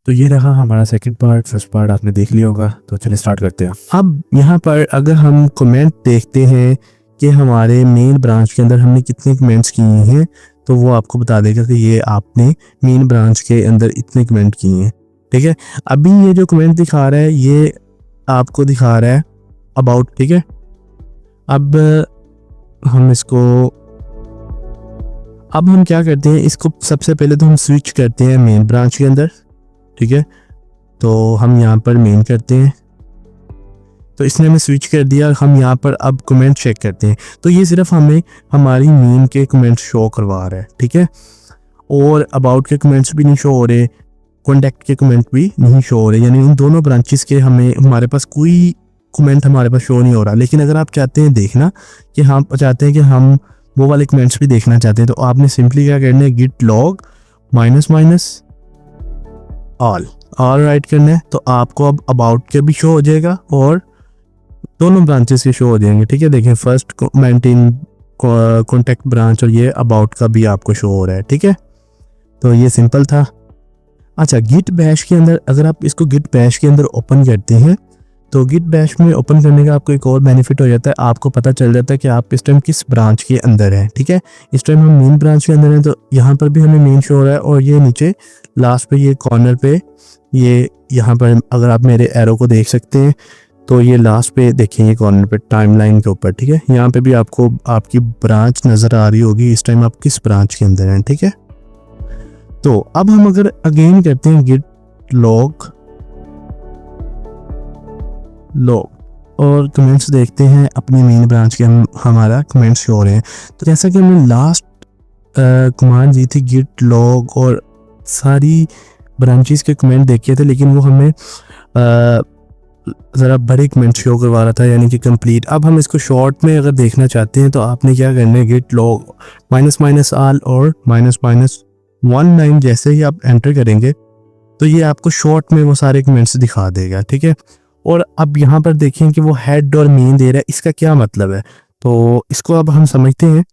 तो ये रहा हमारा सेकंड पार्ट। फर्स्ट पार्ट आपने देख लिया होगा, तो चलिए स्टार्ट करते हैं। अब यहाँ पर अगर हम कमेंट देखते हैं कि हमारे मेन ब्रांच के अंदर हमने कितने कमेंट्स किए हैं, तो वो आपको बता देगा कि ये आपने मेन ब्रांच के अंदर इतने कमेंट किए हैं। ठीक है, अभी ये जो कमेंट दिखा रहा है ये आपको दिखा रहा है अबाउट। ठीक है, अब हम क्या करते हैं, इसको सबसे पहले तो हम स्विच करते हैं मेन ब्रांच के अंदर। ठीक है, तो हम यहाँ पर मेन करते हैं, तो इसने हमें स्विच कर दिया। हम यहाँ पर अब कमेंट चेक करते हैं, तो ये सिर्फ हमें हमारी मेन के कमेंट शो करवा रहा है। ठीक है, और अबाउट के कमेंट्स भी नहीं शो हो रहे, कॉन्टैक्ट के कमेंट भी नहीं शो हो रहे, यानी उन दोनों ब्रांचेस के हमारे पास कोई कमेंट हमारे पास शो नहीं हो रहा। लेकिन अगर आप चाहते हैं देखना कि हम चाहते हैं कि हम वो वाले कमेंट्स भी देखना चाहते हैं, तो आपने सिंपली क्या करना है, git log minus all right करना है। तो आपको अब अबाउट के भी शो हो जाएगा और दोनों ब्रांचेस के शो हो जाएंगे। ठीक है, देखें first comment in contact branch और ये अबाउट का भी आपको शो हो रहा है। ठीक है, तो ये सिंपल था। अच्छा, गिट बैश के अंदर अगर आप इसको गिट बैश के अंदर ओपन करते हैं, तो गिट बैश में ओपन करने का आपको एक और बेनिफिट हो जाता है, आपको पता चल जाता है कि आप इस टाइम किस ब्रांच के अंदर हैं। ठीक है, इस टाइम हम मेन ब्रांच के अंदर हैं, तो यहाँ पर भी हमें मेन शो हो रहा है, और ये नीचे लास्ट पे ये कॉर्नर पे ये यहाँ पर अगर आप मेरे एरो को देख सकते हैं, तो ये लास्ट पे देखें, ये कॉर्नर पे टाइमलाइन के ऊपर। ठीक है, यहाँ पे भी आपको आपकी ब्रांच नज़र आ रही होगी, इस टाइम आप किस ब्रांच के अंदर हैं। ठीक है, तो अब हम अगर अगेन करते हैं गिट लॉग और कमेंट्स देखते हैं अपनी मेन ब्रांच के, हमारा कमेंट्स शो हो रहे हैं। तो जैसा कि हमने लास्ट कमांड दी थी गिट लॉग, और सारी ब्रांचेस के कमेंट देखे थे, लेकिन वो हमें ज़रा बड़े कमेंट शो करवा रहा था, यानी कि कंप्लीट। अब हम इसको शॉर्ट में अगर देखना चाहते हैं, तो आपने क्या करना है, गिट लॉग माइनस ऑल और -19 जैसे ही आप एंटर करेंगे, तो ये आपको शॉर्ट में वो सारे कमेंट्स दिखा देगा। ठीक है, और अब यहाँ पर देखें कि वो हेड और मेन दे रहा है, इसका क्या मतलब है, तो इसको अब हम समझते हैं।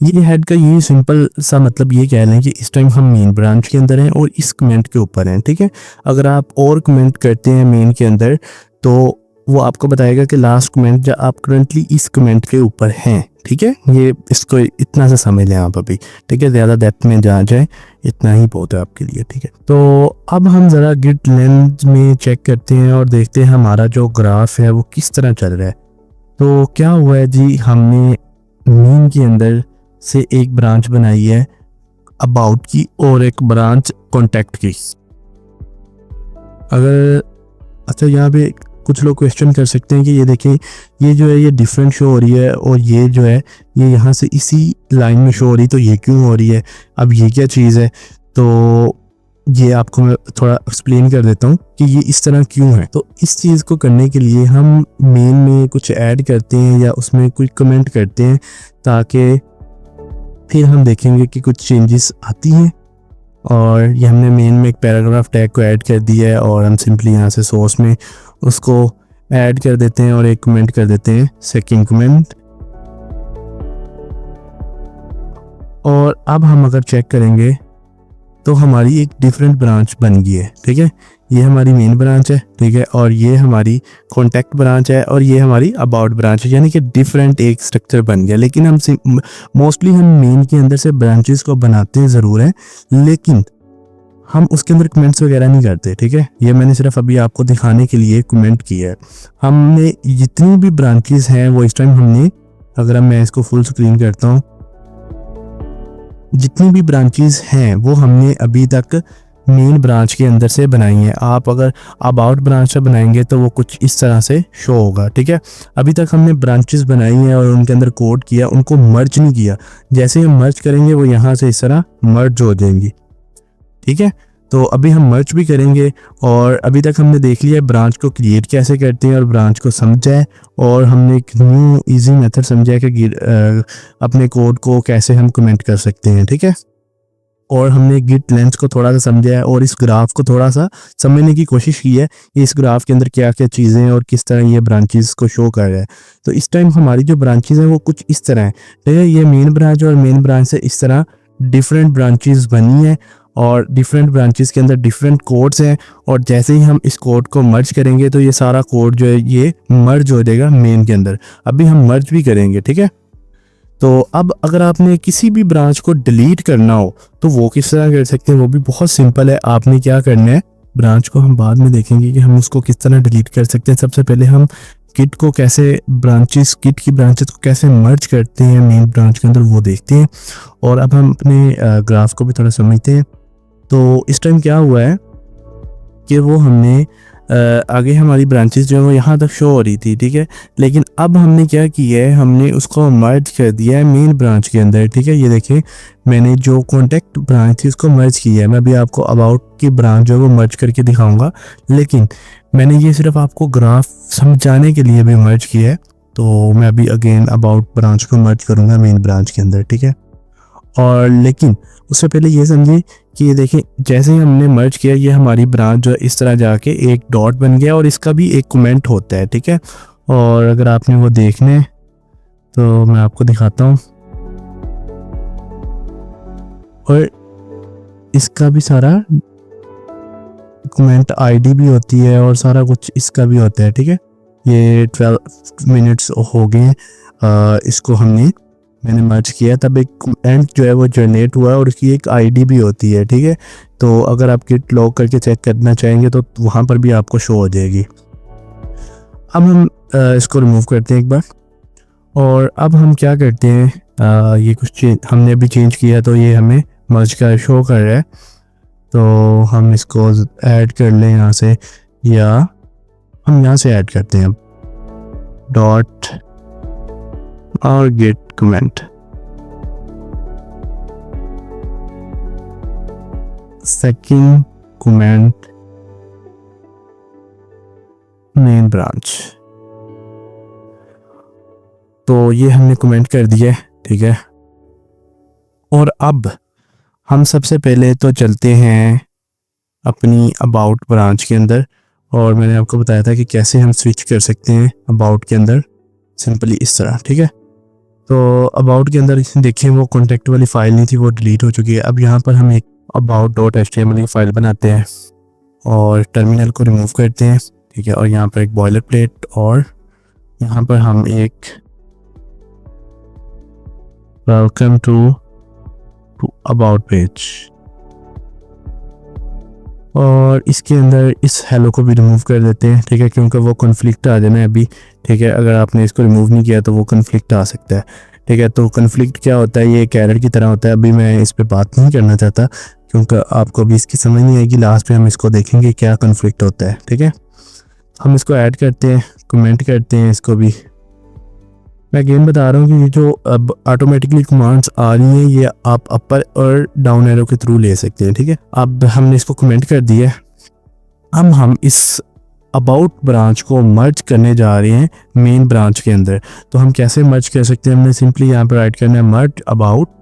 ये हेड का ये सिंपल सा मतलब ये कह लें कि इस टाइम हम मेन ब्रांच के अंदर हैं और इस कमेंट के ऊपर हैं। ठीक है, अगर आप और कमेंट करते हैं मेन के अंदर, तो वो आपको बताएगा कि लास्ट कमेंट जो आप करंटली इस कमेंट के ऊपर हैं। ठीक है, ये इसको इतना सा समझ लें आप अभी। ठीक है, ज़्यादा डेप्थ में जा जाए, इतना ही बहुत है आपके लिए। ठीक है, तो अब हम ज़रा गिट लेंथ में चेक करते हैं और देखते हैं हमारा जो ग्राफ है वो किस तरह चल रहा है। तो क्या हुआ है जी, हमने मेन के अंदर से एक ब्रांच बनाई है अबाउट की और एक ब्रांच कॉन्टैक्ट की। अगर अच्छा, यहाँ पे कुछ लोग क्वेश्चन कर सकते हैं कि ये देखें, ये जो है ये डिफरेंट शो हो रही है, और ये जो है ये यहाँ से इसी लाइन में शो हो रही है, तो ये क्यों हो रही है, अब ये क्या चीज़ है। तो ये आपको मैं थोड़ा एक्सप्लेन कर देता हूँ कि ये इस तरह क्यों है। तो इस चीज़ को करने के लिए हम मेन में कुछ ऐड करते हैं या उसमें कोई कमेंट करते हैं, ताकि फिर हम देखेंगे कि कुछ चेंजेस आती हैं। और ये हमने मेन में एक पैराग्राफ टैग को ऐड कर दिया है, और हम सिंपली यहाँ से सोर्स में उसको ऐड कर देते हैं और एक कमेंट कर देते हैं, सेकंड कमेंट। और अब हम अगर चेक करेंगे तो हमारी एक डिफरेंट ब्रांच बन गई है। ठीक है, ये हमारी मेन ब्रांच है। ठीक है, और ये हमारी कॉन्टैक्ट ब्रांच है, और ये हमारी अबाउट ब्रांच है, यानी कि डिफरेंट एक स्ट्रक्चर बन गया। लेकिन हम मोस्टली हम मेन के अंदर से ब्रांचेस को बनाते हैं ज़रूर है, लेकिन हम उसके अंदर कमेंट्स वगैरह नहीं करते। ठीक है, ये मैंने सिर्फ अभी आपको दिखाने के लिए कमेंट किया है। हमने जितनी भी ब्रांचेस हैं वो इस टाइम हमने, अगर मैं इसको फुल स्क्रीन करता हूँ, जितनी भी ब्रांचेस हैं वो हमने अभी तक मेन ब्रांच के अंदर से बनाई है। आप अगर अबाउट ब्रांच से बनाएंगे तो वो कुछ इस तरह से शो होगा। ठीक है, अभी तक हमने ब्रांचेस बनाई हैं और उनके अंदर कोड किया, उनको मर्ज नहीं किया। जैसे हम मर्ज करेंगे वो यहाँ से इस तरह मर्ज हो जाएंगी। ठीक है, तो अभी हम मर्ज भी करेंगे, और अभी तक हमने देख लिया ब्रांच को क्रिएट कैसे करते हैं और ब्रांच को समझा है, और हमने एक न्यू इजी मेथड समझा है कि अपने कोड को कैसे हम कमेंट कर सकते हैं। ठीक है, और हमने गिट लेंथ को थोड़ा सा समझा है, और इस ग्राफ को थोड़ा सा समझने की कोशिश की है, इस ग्राफ के अंदर क्या क्या चीज़ें हैं और किस तरह ये ब्रांचेस को शो कर रहा है। तो इस टाइम हमारी जो ब्रांचेस हैं वो कुछ इस तरह है। ठीक है, ये मेन ब्रांच और मेन ब्रांच से इस तरह डिफरेंट ब्रांचेस बनी है, और डिफरेंट ब्रांचेस के अंदर डिफरेंट कोड्स हैं, और जैसे ही हम इस कोड को मर्ज करेंगे तो ये सारा कोड जो है ये मर्ज हो जाएगा मेन के अंदर। अभी हम मर्ज भी करेंगे, ठीक है। तो अब अगर आपने किसी भी ब्रांच को डिलीट करना हो तो वो किस तरह कर सकते हैं, वो भी बहुत सिंपल है। आपने क्या करना है, ब्रांच को हम बाद में देखेंगे कि हम उसको किस तरह डिलीट कर सकते हैं। सबसे पहले हम किट को कैसे किट की ब्रांचेस को कैसे मर्ज करते हैं मेन ब्रांच के अंदर, वो देखते हैं। और अब हम अपने ग्राफ को भी थोड़ा समझते हैं। तो इस टाइम क्या हुआ है कि वो हमने आगे हमारी ब्रांचेस जो है वो यहाँ तक शो हो रही थी, ठीक है। लेकिन अब हमने क्या किया है, हमने उसको मर्ज कर दिया है मेन ब्रांच के अंदर, ठीक है। ये देखें, मैंने जो कॉन्टैक्ट ब्रांच थी उसको मर्ज किया है। मैं अभी आपको अबाउट की ब्रांच जो है वो मर्ज करके दिखाऊंगा, लेकिन मैंने ये सिर्फ आपको ग्राफ समझाने के लिए भी मर्ज किया है। तो मैं अभी अगेन अबाउट ब्रांच को मर्ज करूँगा मेन ब्रांच के अंदर, ठीक है। और लेकिन उससे पहले ये समझिए कि ये देखें, जैसे ही हमने मर्ज किया ये हमारी ब्रांच जो इस तरह जाके एक डॉट बन गया, और इसका भी एक कमेंट होता है, ठीक है। और अगर आपने वो देखने तो मैं आपको दिखाता हूँ, और इसका भी सारा कमेंट आईडी भी होती है और सारा कुछ इसका भी होता है, ठीक है। ये 12 मिनट्स हो गए इसको मैंने मर्ज किया, तब एक कमेंट जो है वो जनरेट हुआ है और उसकी एक आईडी भी होती है, ठीक है। तो अगर आप गिट लॉग करके चेक करना चाहेंगे तो वहाँ पर भी आपको शो हो जाएगी। अब हम इसको रिमूव करते हैं एक बार, और अब हम क्या करते हैं, ये कुछ हमने अभी चेंज किया तो ये हमें मर्ज का शो कर रहा है। तो हम इसको ऐड कर लें यहाँ से, या हम यहाँ से ऐड करते हैं डॉट और git commit second commit main branch. तो ये हमने कमेंट कर दिया है, ठीक है। और अब हम सबसे पहले तो चलते हैं अपनी अबाउट ब्रांच के अंदर, और मैंने आपको बताया था कि कैसे हम स्विच कर सकते हैं अबाउट के अंदर, सिंपली इस तरह, ठीक है। तो अबाउट के अंदर देखें वो कॉन्टैक्ट वाली फाइल नहीं थी, वो डिलीट हो चुकी है। अब यहाँ पर हम एक about.html की फाइल बनाते हैं और टर्मिनल को रिमूव करते हैं, ठीक है। और यहाँ पर एक बॉयलर प्लेट, और यहाँ पर हम एक वेलकम टू अबाउट पेज, और इसके अंदर इस हेलो को भी रिमूव कर देते हैं, ठीक है, क्योंकि वो कॉन्फ्लिक्ट आ जाना है अभी, ठीक है। अगर आपने इसको रिमूव नहीं किया तो वो कॉन्फ्लिक्ट आ सकता है, ठीक है। तो कॉन्फ्लिक्ट क्या होता है, ये एक एरर की तरह होता है। अभी मैं इस पे बात नहीं करना चाहता क्योंकि आपको अभी इसकी समझ नहीं आएगी, लास्ट पे हम इसको देखेंगे क्या कॉन्फ्लिक्ट होता है, ठीक है। हम इसको ऐड करते हैं, कमेंट करते हैं इसको भी। मैं अगेन बता रहा हूँ कि ये जो अब ऑटोमेटिकली कमांड्स आ रही हैं ये आप अपर और डाउन एरो के थ्रू ले सकते हैं, ठीक है। अब हमने इसको कमेंट कर दिया है। अब हम इस अबाउट ब्रांच को मर्ज करने जा रहे हैं मेन ब्रांच के अंदर। तो हम कैसे मर्ज कर सकते हैं, हमने सिंपली यहाँ पर राइट करना है मर्ज अबाउट।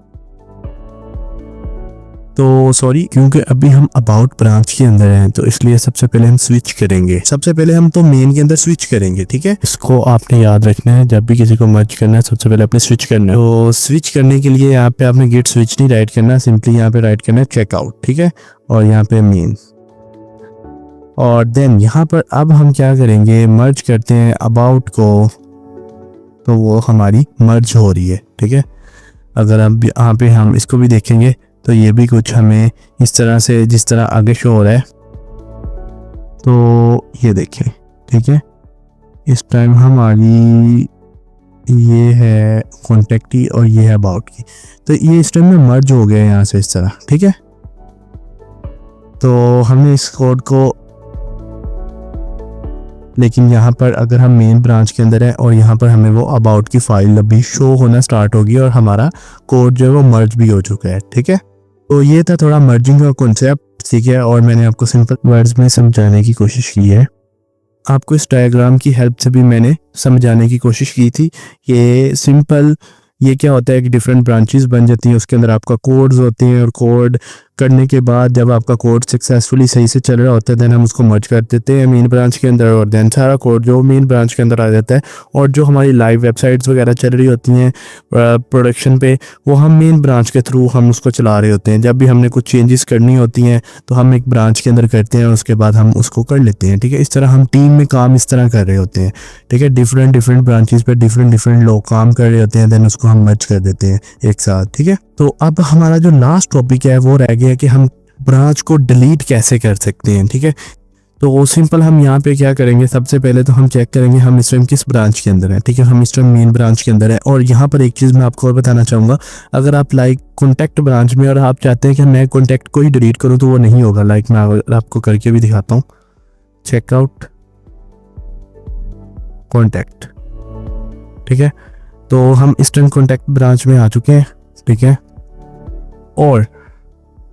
तो सॉरी, क्योंकि अभी हम अबाउट ब्रांच के अंदर हैं तो इसलिए सबसे पहले हम स्विच करेंगे। सबसे पहले हम तो मेन के अंदर स्विच करेंगे, ठीक है। इसको आपने याद रखना है, जब भी किसी को मर्ज करना है सबसे पहले आपने स्विच करना है। तो स्विच करने के लिए यहाँ पे आपने गेट स्विच नहीं राइट करना, सिंपली यहाँ पे राइट करना है चेकआउट, ठीक है। और यहाँ पे मेन, और देन यहाँ पर अब हम क्या करेंगे, मर्ज करते हैं अबाउट को, तो वो हमारी मर्ज हो रही है, ठीक है। अगर अब यहाँ पे हम इसको भी देखेंगे तो ये भी कुछ हमें इस तरह से जिस तरह आगे शो हो रहा है, तो ये देखें, ठीक है। इस टाइम हमारी ये है कॉन्टेक्ट की और ये है अबाउट की, तो ये इस टाइम में मर्ज हो गया यहाँ से इस तरह, ठीक है। तो हमने इस कोड को, लेकिन यहाँ पर अगर हम मेन ब्रांच के अंदर है और यहाँ पर हमें वो अबाउट की फाइल अभी शो होना स्टार्ट होगी और हमारा कोड जो है वो मर्ज भी हो चुका है, ठीक है। तो ये था थोड़ा मर्जिंग का कॉन्सेप्ट, ठीक है। और मैंने आपको सिंपल वर्ड्स में समझाने की कोशिश की है। आपको इस डायग्राम की हेल्प से भी मैंने समझाने की कोशिश की थी। ये सिंपल, ये क्या होता है कि डिफरेंट ब्रांचेस बन जाती हैं, उसके अंदर आपका कोड्स होते हैं और कोड करने के बाद जब आपका कोड सक्सेसफुली सही से चल रहा होता है, देन हम उसको मर्ज कर देते हैं मेन ब्रांच के अंदर, और देन सारा कोड जो मेन ब्रांच के अंदर आ जाता है। और जो हमारी लाइव वेबसाइट्स वगैरह चल रही होती हैं प्रोडक्शन पे, वो हम मेन ब्रांच के थ्रू हम उसको चला रहे होते हैं। जब भी हमने कुछ चेंजेस करनी होती हैं तो हम एक ब्रांच के अंदर करते हैं और उसके बाद हम उसको कर लेते हैं, ठीक है। इस तरह हम टीम में काम इस तरह कर रहे होते हैं, ठीक है। डिफरेंट ब्रांचेस पे डिफरेंट लोग काम कर रहे होते हैं, देन उसको हम मर्ज कर देते हैं एक साथ, ठीक है। तो अब हमारा जो लास्ट टॉपिक है वो रह गया कि हम ब्रांच को डिलीट कैसे कर सकते हैं, ठीक है। तो वो सिंपल हम यहाँ पे क्या करेंगे, सबसे पहले तो हम चेक करेंगे हम इस टाइम किस ब्रांच के अंदर है, ठीक है। हम इस टाइम मेन ब्रांच के अंदर है। और यहाँ पर एक चीज़ मैं आपको और बताना चाहूँगा, अगर आप लाइक कॉन्टैक्ट ब्रांच में और आप चाहते हैं कि मैं कॉन्टैक्ट को ही डिलीट करूँ तो वो नहीं होगा। लाइक मैं आपको करके भी दिखाता हूँ, चेकआउट कॉन्टैक्ट, ठीक है। तो हम इस टाइम कॉन्टैक्ट ब्रांच में आ चुके हैं, ठीक है। और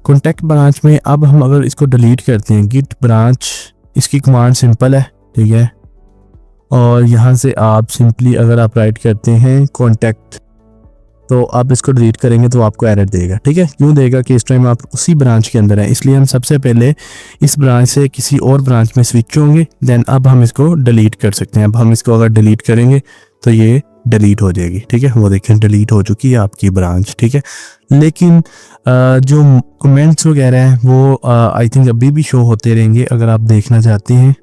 कॉन्टैक्ट ब्रांच में अब हम अगर इसको डिलीट करते हैं, गिट ब्रांच, इसकी कमांड सिंपल है, ठीक है। और यहाँ से आप सिंपली अगर आप राइट करते हैं कॉन्टैक्ट, तो आप इसको डिलीट करेंगे तो आपको एरर देगा, ठीक है। क्यों देगा कि इस टाइम आप उसी ब्रांच के अंदर हैं, इसलिए हम सबसे पहले इस ब्रांच से किसी और ब्रांच में स्विच होंगे, देन अब हम इसको डिलीट कर सकते हैं। अब हम इसको अगर डिलीट करेंगे तो ये डिलीट हो जाएगी, ठीक है। वो देखें डिलीट हो चुकी है आपकी ब्रांच, ठीक है। लेकिन जो कमेंट्स वगैरह हैं वो आई थिंक अभी भी शो होते रहेंगे। अगर आप देखना चाहते हैं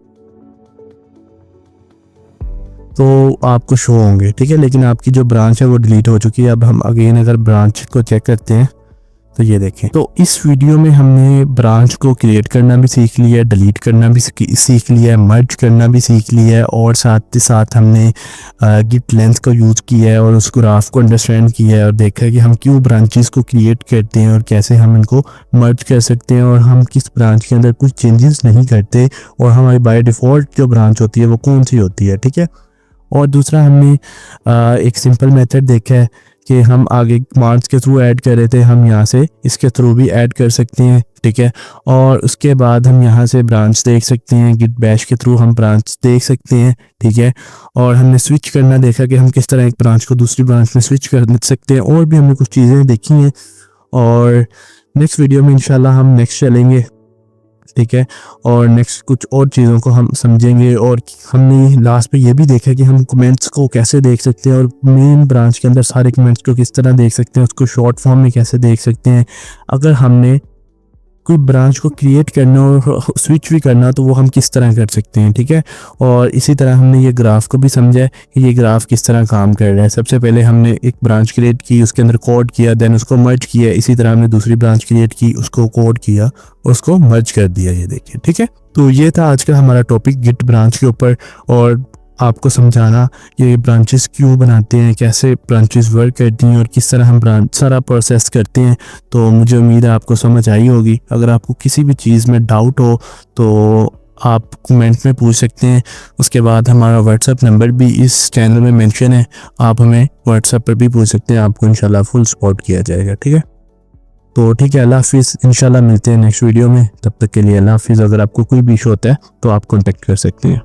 तो आपको शो होंगे, ठीक है। लेकिन आपकी जो ब्रांच है वो डिलीट हो चुकी है। अब हम अगेन अगर ब्रांच को चेक करते हैं तो ये देखें। तो इस वीडियो में हमने ब्रांच को क्रिएट करना भी सीख लिया है, डिलीट करना भी सीख लिया है, मर्ज करना भी सीख लिया है, और साथ ही साथ हमने गिट लेंथ को यूज़ किया है और उस ग्राफ को अंडरस्टैंड किया है और देखा है कि हम क्यों ब्रांचेस को क्रिएट करते हैं और कैसे हम इनको मर्ज कर सकते हैं, और हम किस ब्रांच के अंदर कुछ चेंजेस नहीं करते, और हमारी बाय डिफ़ॉल्ट जो ब्रांच होती है वो कौन सी होती है, ठीक है। और दूसरा हमने एक सिंपल मेथड देखा है कि हम आगे कमांड्स के थ्रू ऐड कर रहे थे, हम यहाँ से इसके थ्रू भी ऐड कर सकते हैं, ठीक है। और उसके बाद हम यहाँ से ब्रांच देख सकते हैं, गिट बैश के थ्रू हम ब्रांच देख सकते हैं, ठीक है। और हमने स्विच करना देखा कि हम किस तरह एक ब्रांच को दूसरी ब्रांच में स्विच कर सकते हैं, और भी हमने कुछ चीज़ें देखी हैं। और नेक्स्ट वीडियो में इंशाल्लाह हम नेक्स्ट चलेंगे, ठीक है। और नेक्स्ट कुछ और चीज़ों को हम समझेंगे। और हमने लास्ट पे ये भी देखा कि हम कमेंट्स को कैसे देख सकते हैं, और मेन ब्रांच के अंदर सारे कमेंट्स को किस तरह देख सकते हैं, उसको शॉर्ट फॉर्म में कैसे देख सकते हैं। अगर हमने कोई ब्रांच को क्रिएट करना और स्विच भी करना तो वो हम किस तरह कर सकते हैं, ठीक है। और इसी तरह हमने ये ग्राफ को भी समझा है कि ये ग्राफ किस तरह काम कर रहा है। सबसे पहले हमने एक ब्रांच क्रिएट की, उसके अंदर कोड किया, देन उसको मर्ज किया। इसी तरह हमने दूसरी ब्रांच क्रिएट की, उसको कोड किया, उसको मर्ज कर दिया, ये देखिए, ठीक है। तो ये था आज का हमारा टॉपिक गिट ब्रांच के ऊपर, और आपको समझाना ये ब्रांचेस क्यों बनाते हैं, कैसे ब्रांचेस वर्क करती हैं, और किस तरह हम ब्रांच सारा प्रोसेस करते हैं। तो मुझे उम्मीद है आपको समझ आई होगी। अगर आपको किसी भी चीज़ में डाउट हो तो आप कमेंट में पूछ सकते हैं। उसके बाद हमारा व्हाट्सएप नंबर भी इस चैनल में मेंशन है, आप हमें व्हाट्सएप पर भी पूछ सकते हैं, आपको इंशाल्लाह फुल सपोर्ट किया जाएगा, ठीक है। तो ठीक है, अल्लाह हाफिज़। इंशाल्लाह मिलते हैं नेक्स्ट वीडियो में, तब तक के लिए अल्लाह हाफिज़। अगर आपको कोई भी इशू होता है तो आप कॉन्टेक्ट कर सकते हैं।